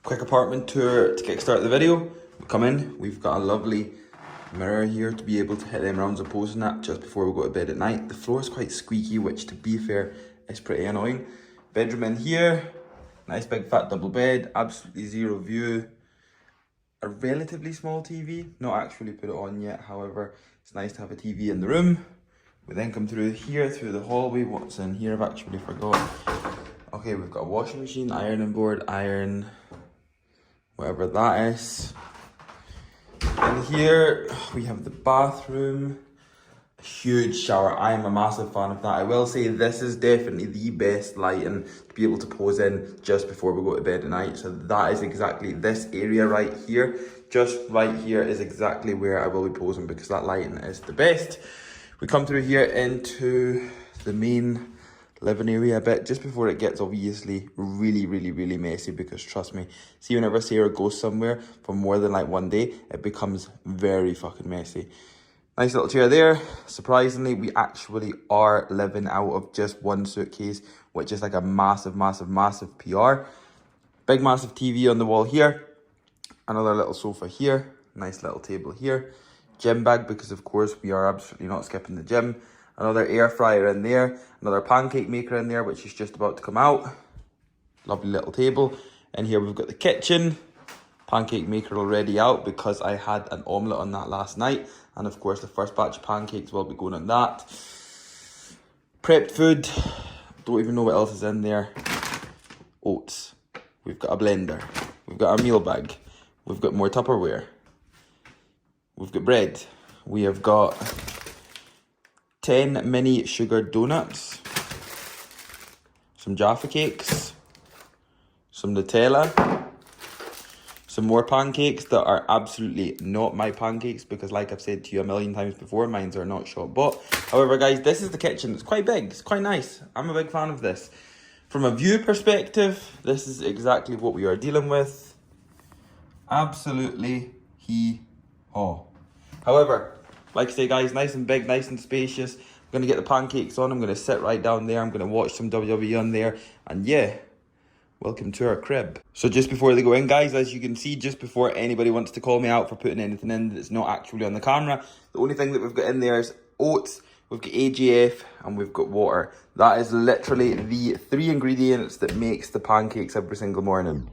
Quick apartment tour to kickstart the video. We come in, we've got a lovely mirror here to be able to hit them rounds of posing at just before we go to bed at night. The floor is quite squeaky, which to be fair is pretty annoying. Bedroom in here, nice big fat double bed, absolutely zero view. A relatively small TV, not actually put it on yet, however, it's nice to have a TV in the room. We then come through here, through the hallway. What's in here? I've actually forgot. Okay, we've got a washing machine, ironing board, iron, whatever that is. And here we have the bathroom, a huge shower. I am a massive fan of that. I will say this is definitely the best lighting to be able to pose in just before we go to bed at night. So that is exactly this area right here. Just right here is exactly where I will be posing because that lighting is the best. We come through here into the main living area a bit just before it gets obviously really messy, because trust me, see, whenever Sarah goes somewhere for more than like one day, it becomes very fucking messy. Nice little chair there. Surprisingly, we actually are living out of just one suitcase, which is like a massive PR. Big massive TV on the wall here. Another little sofa here. Nice little table here. Gym bag, because of course we are absolutely not skipping the gym. Another air fryer in there. Another pancake maker in there, which is just about to come out. Lovely little table. And here we've got the kitchen. Pancake maker already out because I had an omelette on that last night. And of course the first batch of pancakes will be going on that. Prepped food. Don't even know what else is in there. Oats. We've got a blender. We've got our meal bag. We've got more Tupperware. We've got bread. We have got 10 mini sugar donuts, some Jaffa cakes, some Nutella, some more pancakes that are absolutely not my pancakes because, like I've said to you a million times before, mine are not shop bought. However, guys, this is the kitchen. It's quite big. It's quite nice. I'm a big fan of this. From a view perspective, this is exactly what we are dealing with. Absolutely hee-haw. However, like I say, guys, nice and big, nice and spacious. I'm going to get the pancakes on. I'm going to sit right down there. I'm going to watch some WWE on there. And yeah, welcome to our crib. So just before they go in, guys, as you can see, just before anybody wants to call me out for putting anything in that's not actually on the camera, the only thing that we've got in there is oats, we've got AGF, and we've got water. That is literally the 3 ingredients that makes the pancakes every single morning.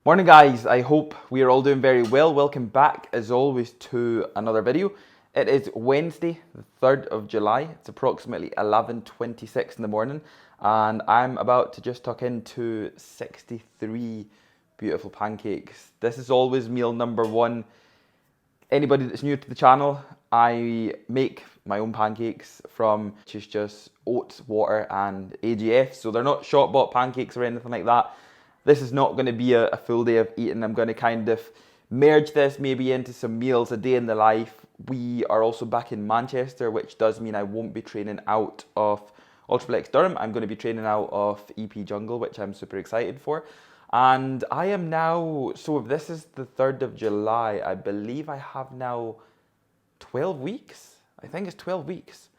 Morning guys, I hope we are all doing very well. Welcome back as always to another video. It is Wednesday, the 3rd of July. It's approximately 11:26 in the morning and I'm about to just tuck into 63 beautiful pancakes. This is always meal number one. Anybody that's new to the channel, I make my own pancakes from just oats, water and AGF. So they're not shop bought pancakes or anything like that. This is not going to be a full day of eating. I'm going to kind of merge this maybe into some meals, a day in the life. We are also back in Manchester, which does mean I won't be training out of Ultraflex Durham. I'm going to be training out of EP Jungle, which I'm super excited for. And I am now, so if this is the 3rd of July, I believe I have now 12 weeks. I think it's 12 weeks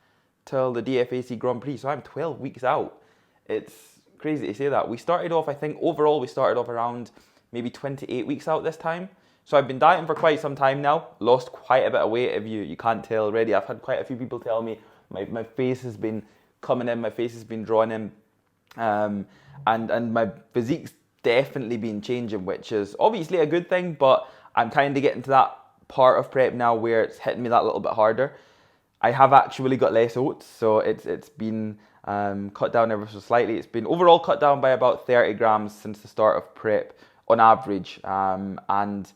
till the DFAC Grand Prix. So I'm 12 weeks out. It's crazy to say that. We started off, I think overall we started off around maybe 28 weeks out this time. So I've been dieting for quite some time now. Lost quite a bit of weight if you can't tell already. I've had quite a few people tell me my face has been coming in, my face has been drawn in. And my physique's definitely been changing, which is obviously a good thing, but I'm kind of getting to that part of prep now where it's hitting me that little bit harder. I have actually got less oats, so it's been cut down ever so slightly. It's been overall cut down by about 30 grams since the start of prep on average, and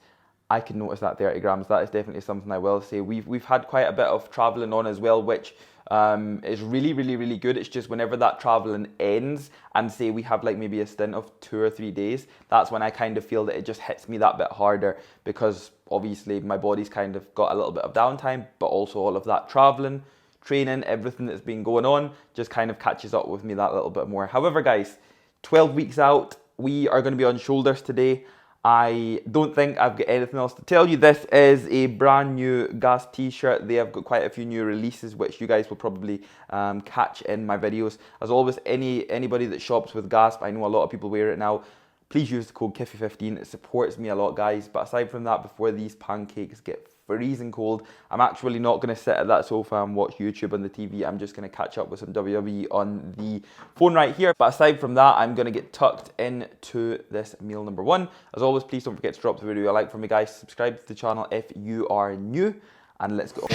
I can notice that 30 grams. That is definitely something I will say. We've had quite a bit of traveling on as well, which is really good. It's just whenever that traveling ends and say we have like maybe a stint of 2 or 3 days, that's when I kind of feel that it just hits me that bit harder, because obviously my body's kind of got a little bit of downtime, but also all of that traveling, training, everything that's been going on just kind of catches up with me that little bit more. However guys, 12 weeks out, we are going to be on shoulders today. I don't think I've got anything else to tell you. This is a brand new Gasp t-shirt. They have got quite a few new releases, which you guys will probably catch in my videos. As always, anybody that shops with Gasp, I know a lot of people wear it now. Please use the code KIFFY15. It supports me a lot, guys. But aside from that, before these pancakes get freezing cold, I'm actually not going to sit at that sofa and watch YouTube on the TV. I'm just going to catch up with some WWE on the phone right here. But aside from that, I'm going to get tucked into this meal number one. As always, please don't forget to drop the video a like for me, guys. Subscribe to the channel if you are new, and let's go.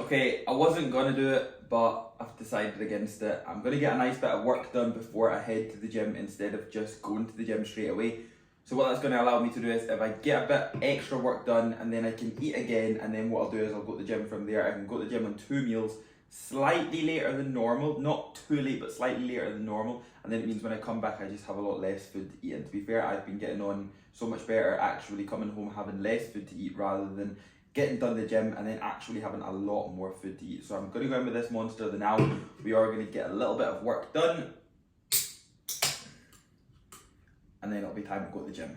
Okay, I wasn't gonna do it, but I've decided against it. I'm gonna get a nice bit of work done before I head to the gym instead of just going to the gym straight away. So what that's gonna allow me to do is, if I get a bit extra work done and then I can eat again, and then what I'll do is I'll go to the gym from there. I can go to the gym on 2 meals, slightly later than normal, not too late, but slightly later than normal. And then it means when I come back, I just have a lot less food to eat. And to be fair, I've been getting on so much better actually coming home having less food to eat rather than getting done the gym and then actually having a lot more food to eat. So I'm going to go in with this monster the now. We are going to get a little bit of work done, and then it'll be time to go to the gym.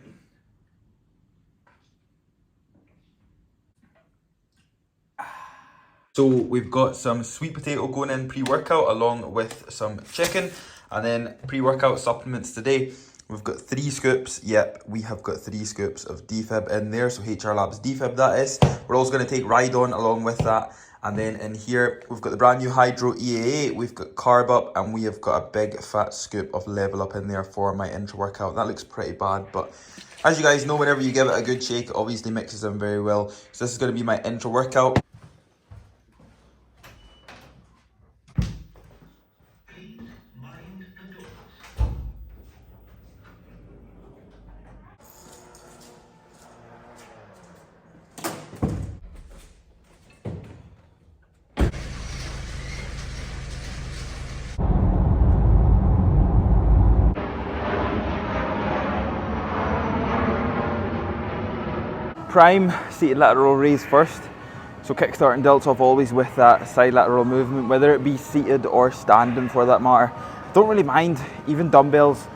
So we've got some sweet potato going in pre-workout along with some chicken, and then pre-workout supplements today. We've got 3 scoops. Yep, we have got 3 scoops of DFib in there. So HR Labs DFib, that is. We're also going to take Rhydon along with that. And then in here, we've got the brand new Hydro EAA. We've got Carb Up, and we have got a big fat scoop of Level Up in there for my intra workout. That looks pretty bad, but as you guys know, whenever you give it a good shake, it obviously mixes them very well. So this is going to be my intra workout. Prime seated lateral raise first. So kickstarting delts off always with that side lateral movement, whether it be seated or standing for that matter. Don't really mind, even dumbbells.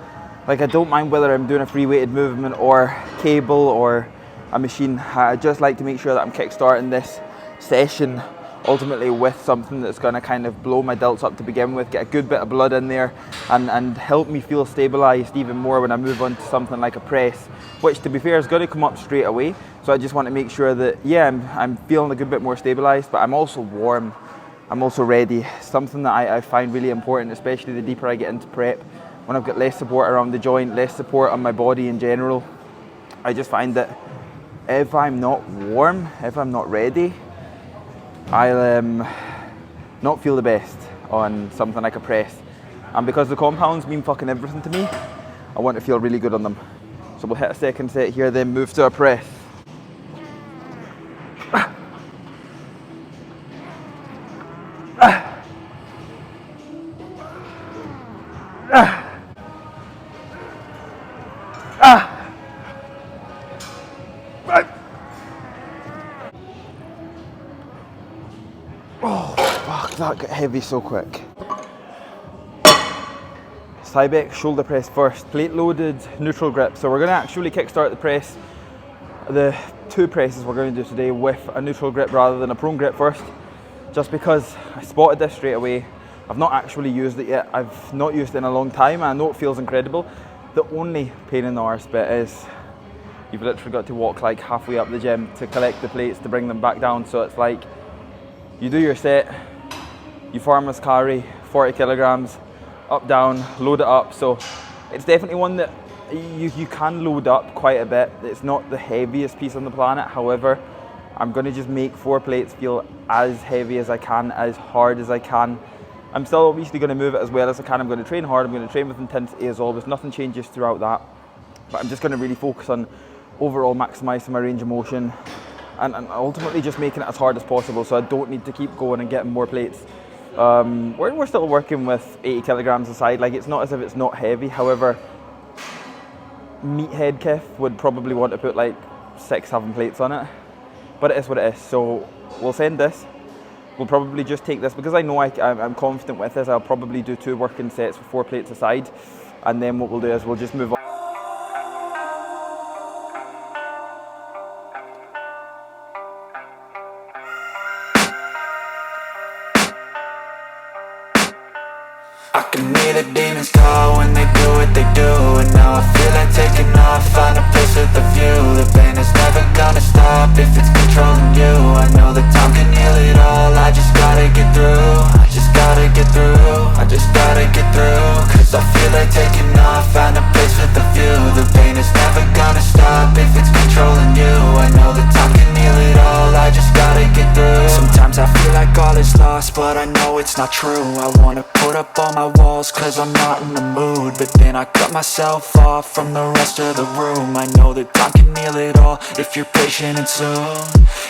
Like, I don't mind whether I'm doing a free weighted movement or cable or a machine. I just like to make sure that I'm kickstarting this session ultimately with something that's going to kind of blow my delts up to begin with, get a good bit of blood in there, and help me feel stabilized even more when I move on to something like a press, which to be fair is going to come up straight away. So I just want to make sure that, yeah, I'm feeling a good bit more stabilized, but I'm also warm, I'm also ready. Something that I find really important, especially the deeper I get into prep, when I've got less support around the joint, less support on my body in general. I just find that if I'm not warm, if I'm not ready, I'll not feel the best on something like a press. And because the compounds mean fucking everything to me, I want to feel really good on them. So we'll hit a second set here, then move to a press. Oh, fuck, that got heavy so quick. Cybex shoulder press first, plate loaded, neutral grip. So we're going to actually kickstart the press, the 2 presses we're going to do today with a neutral grip rather than a prone grip first, just because I spotted this straight away. I've not actually used it yet. I've not used it in a long time. I know it feels incredible. The only pain in the arse bit is you've literally got to walk like halfway up the gym to collect the plates to bring them back down. So it's like you do your set, you farmer's carry 40 kilograms, up, down, load it up. So it's definitely one that you can load up quite a bit. It's not the heaviest piece on the planet. However, I'm going to just make 4 plates feel as heavy as I can, as hard as I can. I'm still obviously going to move it as well as I can. I'm going to train hard, I'm going to train with intensity as always. Nothing changes throughout that. But I'm just going to really focus on overall maximising my range of motion, and ultimately just making it as hard as possible so I don't need to keep going and getting more plates. We're still working with 80 kilograms aside, like it's not as if it's not heavy. However, Meathead Kev would probably want to put like 6-7 plates on it, but it is what it is. So we'll send this. We'll probably just take this because I know I'm confident with this. I'll probably do 2 working sets with 4 plates aside, and then what we'll do is we'll just move on. I can hear the demons call when they do what they do, and now I feel like taking off, find a place with a view. The pain is never gonna stop if it's controlling you. I know that time can heal it all, I just gotta get through. I just gotta get through, I just gotta get through. Cause I feel like taking off, find a place with a view. The pain is never gonna stop if it's controlling you. I know that time can heal it all, I just gotta get through. Sometimes I feel like all is lost, but I know it's not true. I wanna put up all my walls cause I'm not in the mood, but then I cut myself off from the rest of the room. I know that time can heal it all if you're patient, and soon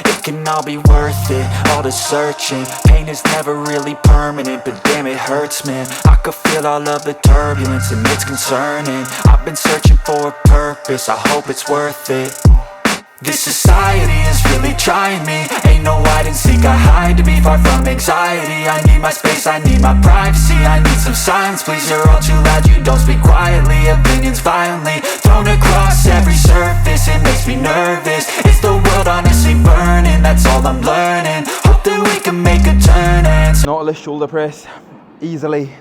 it can all be worth it, all the searching. Pain is never really permanent, but damn it hurts, man. I could feel all of the turbulence and it's concerning. I've been searching for a purpose, I hope it's worth it. This society is really trying me. Ain't no hide and seek, I hide to be far from anxiety. I need my space, I need my privacy, I need some silence, please. You're all too loud, you don't speak quietly. Opinions violently thrown across every surface, it makes me nervous. Is the world honestly burning? That's all I'm learning. Hope that we can make a turn and Nautilus shoulder press, easily.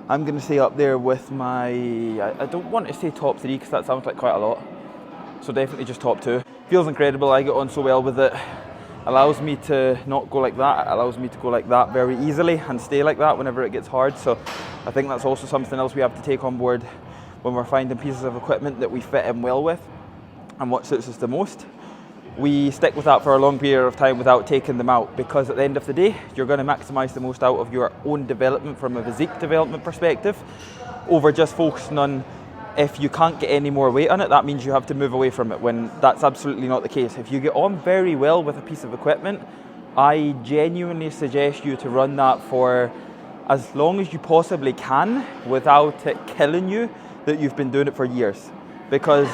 I'm going to stay up there with my, I don't want to say top 3 because that sounds like quite a lot. So definitely just top 2. Feels incredible, I get on so well with it. Allows me to not go like that, it allows me to go like that very easily and stay like that whenever it gets hard. So I think that's also something else we have to take on board when we're finding pieces of equipment that we fit in well with and what suits us the most. We stick with that for a long period of time without taking them out, because at the end of the day, you're going to maximise the most out of your own development from a physique development perspective, over just focusing on, if you can't get any more weight on it, that means you have to move away from it, when that's absolutely not the case. If you get on very well with a piece of equipment, I genuinely suggest you to run that for as long as you possibly can without it killing you that you've been doing it for years. Because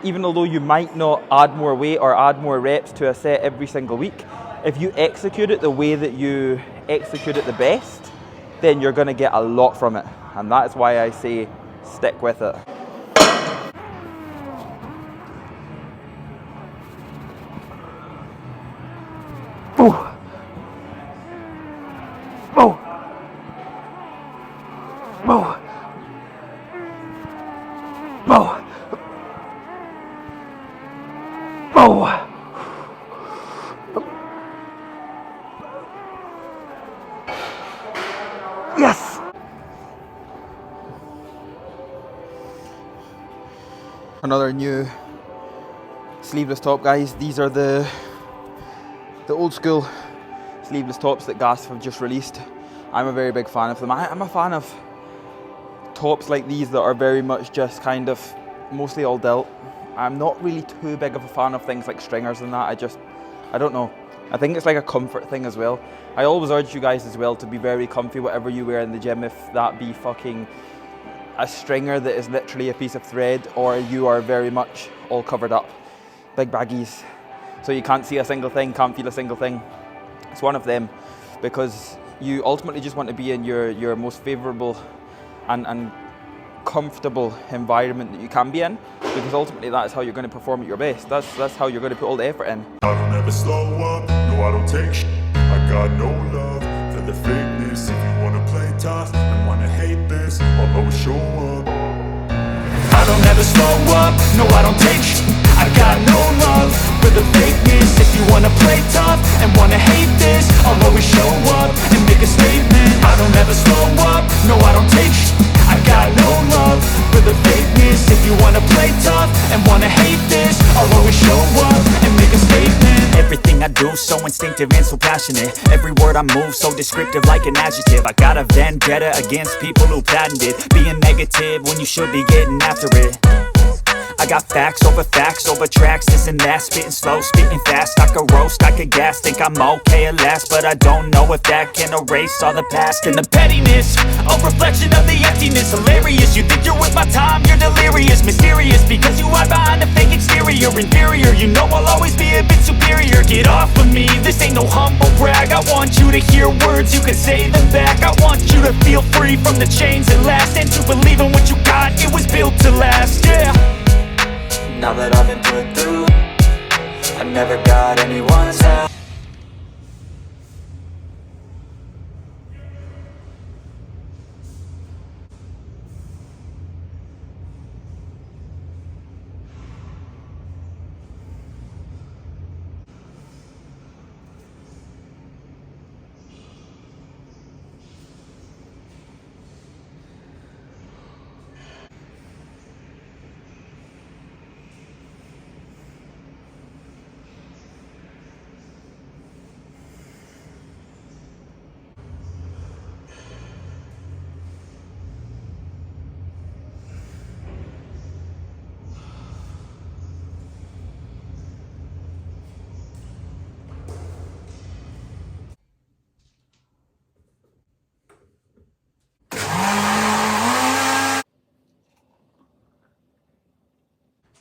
even although you might not add more weight or add more reps to a set every single week, if you execute it the way that you execute it the best, then you're going to get a lot from it. And that is why I say stick with it. Oh. Oh. Oh. Oh. Oh. Yes. Another new sleeveless top, guys. These are the old school sleeveless tops that Gasf have just released. I'm a very big fan of them. I'm a fan of tops like these that are very much just kind of mostly all delt. I'm not really too big of a fan of things like stringers and that. I don't know. I think it's like a comfort thing as well. I always urge you guys as well to be very comfy whatever you wear in the gym, if that be fucking a stringer that is literally a piece of thread, or you are very much all covered up. Big baggies. So you can't see a single thing, can't feel a single thing. It's one of them, because you ultimately just want to be in your most favourable and comfortable environment that you can be in, because ultimately that is how you're going to perform at your best. That's how you're going to put all the effort in. I don't ever slow up, no I don't take shit. I got no love for the fakeness. If you wanna play tough and wanna hate this, I'll always show up. I don't ever slow up, no I don't take shit. I got no love for the fakeness. If you wanna play tough and wanna hate this, I'll always show up and make a statement. I don't ever slow up, no I don't take shit. I got no love for the fakeness. If you wanna play tough and wanna hate this, I'll always show up and make a statement. Everything I do so instinctive and so passionate. Every word I move so descriptive like an adjective. I got a vendetta against people who patented being negative when you should be getting after it. I got facts over tracks, this and that, spitting slow, spitting fast. I could roast, I could gas, think I'm okay at last, but I don't know if that can erase all the past. And the pettiness, a reflection of the emptiness. Hilarious, you think you're with my time, you're delirious. Mysterious, because you hide behind a fake exterior. Inferior, you know I'll always be a bit superior. Get off of me, this ain't no humble brag. I want you to hear words, you can say them back. I want you to feel free from the chains that last, and to believe in what you got, it was built to last, yeah. Now that I've been put through, I never got anyone's help.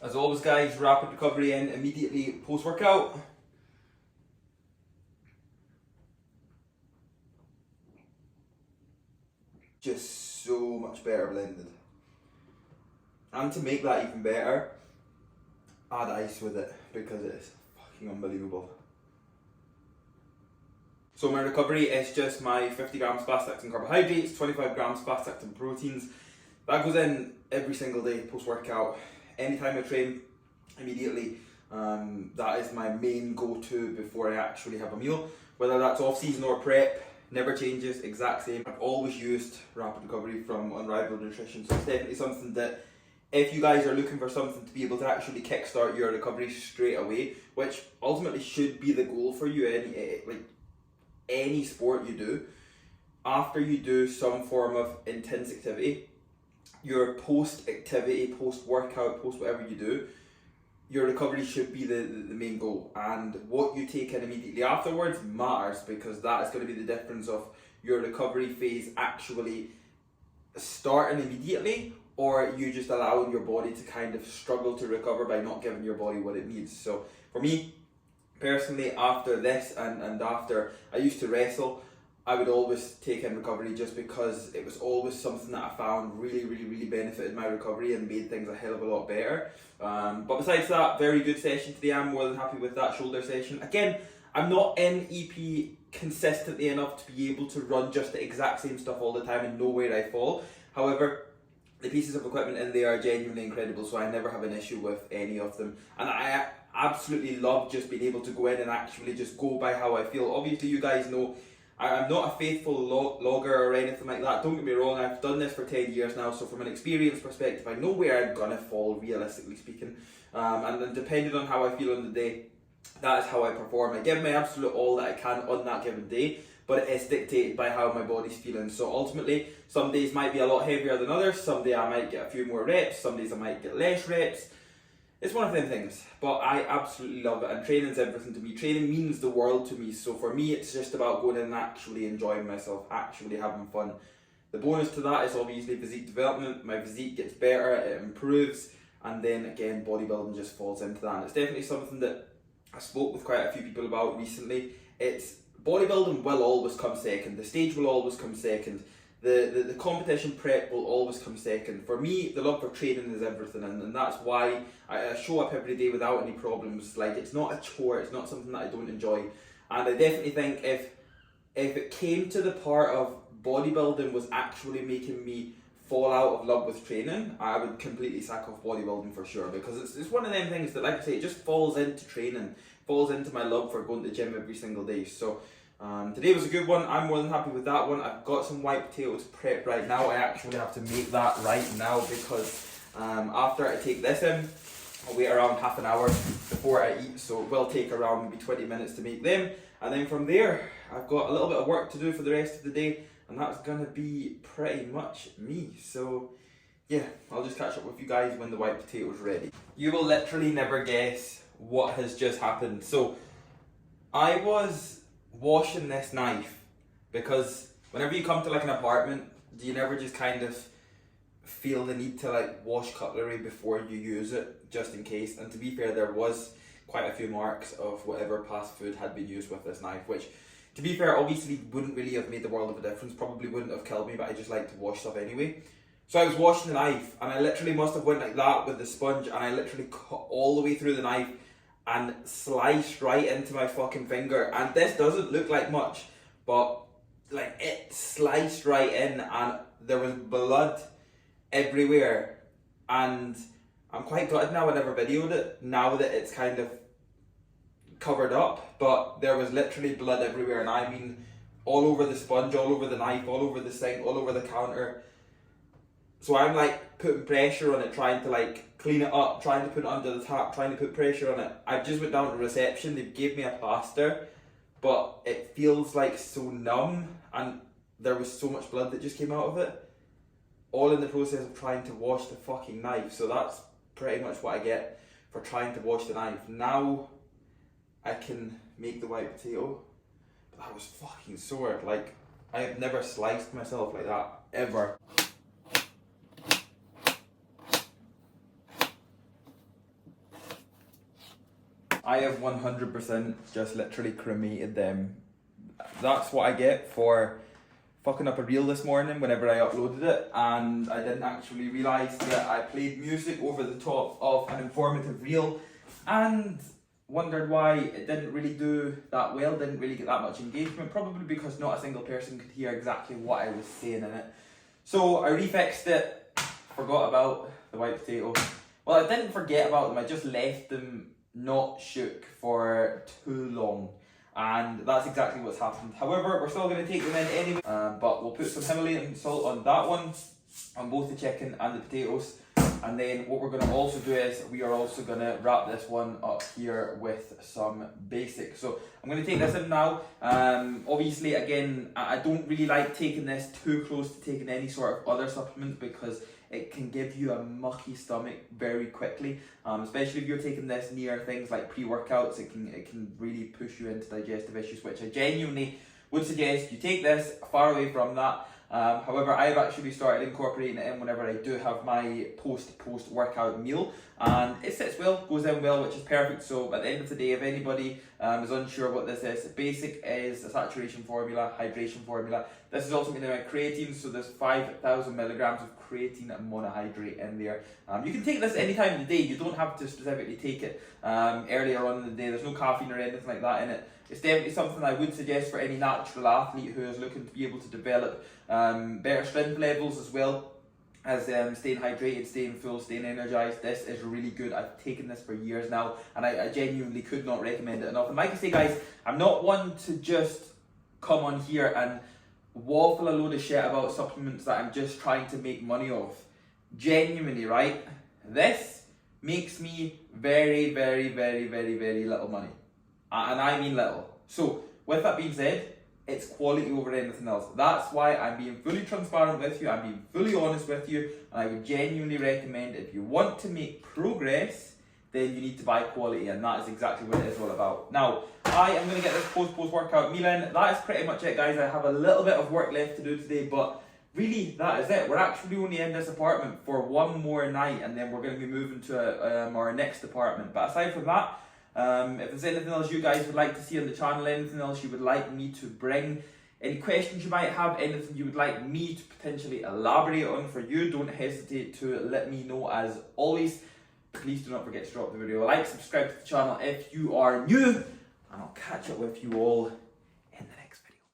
As always guys, rapid recovery in immediately post-workout. Just so much better blended. And to make that even better, add ice with it because it's fucking unbelievable. So my recovery is just my 50 grams fast acting carbohydrates, 25 grams fast acting proteins. That goes in every single day post-workout. Anytime I train, immediately, that is my main go-to before I actually have a meal. Whether that's off-season or prep, never changes, exact same. I've always used Rapid Recovery from Unrivaled Nutrition, so it's definitely something that if you guys are looking for something to be able to actually kickstart your recovery straight away, which ultimately should be the goal for you, any sport you do, after you do some form of intense activity, your post-activity, post-workout, post-whatever you do, your recovery should be the main goal. And what you take in immediately afterwards matters, because that is going to be the difference of your recovery phase actually starting immediately, or you just allowing your body to kind of struggle to recover by not giving your body what it needs. So for me, personally, after this and after I used to wrestle, I would always take in recovery just because it was always something that I found really benefited my recovery and made things a hell of a lot better. But besides that, very good session today. I'm more than happy with that shoulder session. Again, I'm not in EP consistently enough to be able to run just the exact same stuff all the time and know where I fall. However, the pieces of equipment in there are genuinely incredible, so I never have an issue with any of them. And I absolutely love just being able to go in and actually just go by how I feel. Obviously, you guys know I'm not a faithful logger or anything like that. Don't get me wrong, I've done this for 10 years now, so from an experience perspective, I know where I'm gonna fall, realistically speaking. And then depending on how I feel on the day, that is how I perform. I give my absolute all that I can on that given day, but it is dictated by how my body's feeling. So ultimately, some days might be a lot heavier than others, some days I might get a few more reps, some days I might get less reps. It's one of them things, but I absolutely love it, and training's everything to me. Training means the world to me, so for me it's just about going in and actually enjoying myself, actually having fun. The bonus to that is obviously physique development. My physique gets better, it improves, and then again bodybuilding just falls into that. And it's definitely something that I spoke with quite a few people about recently. It's bodybuilding will always come second, the stage will always come second. The competition prep will always come second. For me, the love for training is everything, and that's why I show up every day without any problems. Like, it's not a chore, it's not something that I don't enjoy. And I definitely think if it came to the part of bodybuilding was actually making me fall out of love with training, I would completely sack off bodybuilding for sure, because it's one of them things that, like I say, it just falls into training, falls into my love for going to the gym every single day. So today was a good one. I'm more than happy with that one. I've got some white potatoes prepped right now. I actually have to make that right now because after I take this in, I'll wait around half an hour before I eat, so it will take around maybe 20 minutes to make them. And then from there, I've got a little bit of work to do for the rest of the day, and that's gonna be pretty much me. So yeah, I'll just catch up with you guys when the white potato's ready. You will literally never guess what has just happened. So, I was washing this knife because whenever you come to like an apartment, do you never just kind of feel the need to like wash cutlery before you use it, just in case? And to be fair, there was quite a few marks of whatever past food had been used with this knife, which, to be fair, obviously wouldn't really have made the world of a difference, probably wouldn't have killed me, but I just like to wash stuff anyway. So I was washing the knife, and I literally must have went like that with the sponge, and I literally cut all the way through the knife and sliced right into my fucking finger. And this doesn't look like much, but like it sliced right in, and there was blood everywhere. And I'm quite gutted now I never videoed it, now that it's kind of covered up, but there was literally blood everywhere, and I mean all over the sponge, all over the knife, all over the sink, all over the counter. So I'm like putting pressure on it, trying to like clean it up, trying to put it under the tap, trying to put pressure on it. I just went down to reception, they gave me a plaster, but it feels like so numb, and there was so much blood that just came out of it, all in the process of trying to wash the fucking knife. So that's pretty much what I get for trying to wash the knife. Now I can make the white potato, but that was fucking sore. Like, I have never sliced myself like that, ever. I have 100% just literally cremated them. That's what I get for fucking up a reel this morning whenever I uploaded it, and I didn't actually realise that I played music over the top of an informative reel and wondered why it didn't really do that well, didn't really get that much engagement, probably because not a single person could hear exactly what I was saying in it. So I refixed it, forgot about the white potato. Well, I didn't forget about them, I just left them not shook for too long, and that's exactly what's happened. However, we're still going to take them in anyway, but we'll put some Himalayan salt on that one, on both the chicken and the potatoes, and then what we're going to also do is we are also going to wrap this one up here with some basic. So I'm going to take this in now. Obviously, again, I don't really like taking this too close to taking any sort of other supplements because it can give you a mucky stomach very quickly, especially if you're taking this near things like pre-workouts. It can really push you into digestive issues, which I genuinely would suggest you take this far away from that. However, I've actually started incorporating it in whenever I do have my post-workout meal, and it sits well, goes in well, which is perfect. So at the end of the day, if anybody is unsure what this is, basic is a saturation formula, hydration formula. This is also going to be my creatine, so there's 5,000 milligrams of creatine and monohydrate in there. You can take this any time of the day, you don't have to specifically take it earlier on in the day. There's no caffeine or anything like that in it. It's definitely something I would suggest for any natural athlete who is looking to be able to develop better strength levels, as well as staying hydrated, staying full, staying energized. This is really good. I've taken this for years now, and I genuinely could not recommend it enough. And like I say, guys, I'm not one to just come on here and waffle a load of shit about supplements that I'm just trying to make money off. Genuinely, right? This makes me very, very, very, very, very little money. And I mean little. So, with that being said, it's quality over anything else. That's why I'm being fully transparent with you, I'm being fully honest with you, and I would genuinely recommend, if you want to make progress, then you need to buy quality, and that is exactly what it is all about. Now, I am going to get this post-workout meal in. That is pretty much it, guys. I have a little bit of work left to do today, but really, that is it. We're actually only in this apartment for one more night, and then we're going to be moving to our next apartment. But aside from that, if there's anything else you guys would like to see on the channel, anything else you would like me to bring, any questions you might have, anything you would like me to potentially elaborate on for you, don't hesitate to let me know. As always, please do not forget to drop the video a like, subscribe to the channel if you are new, and I'll catch up with you all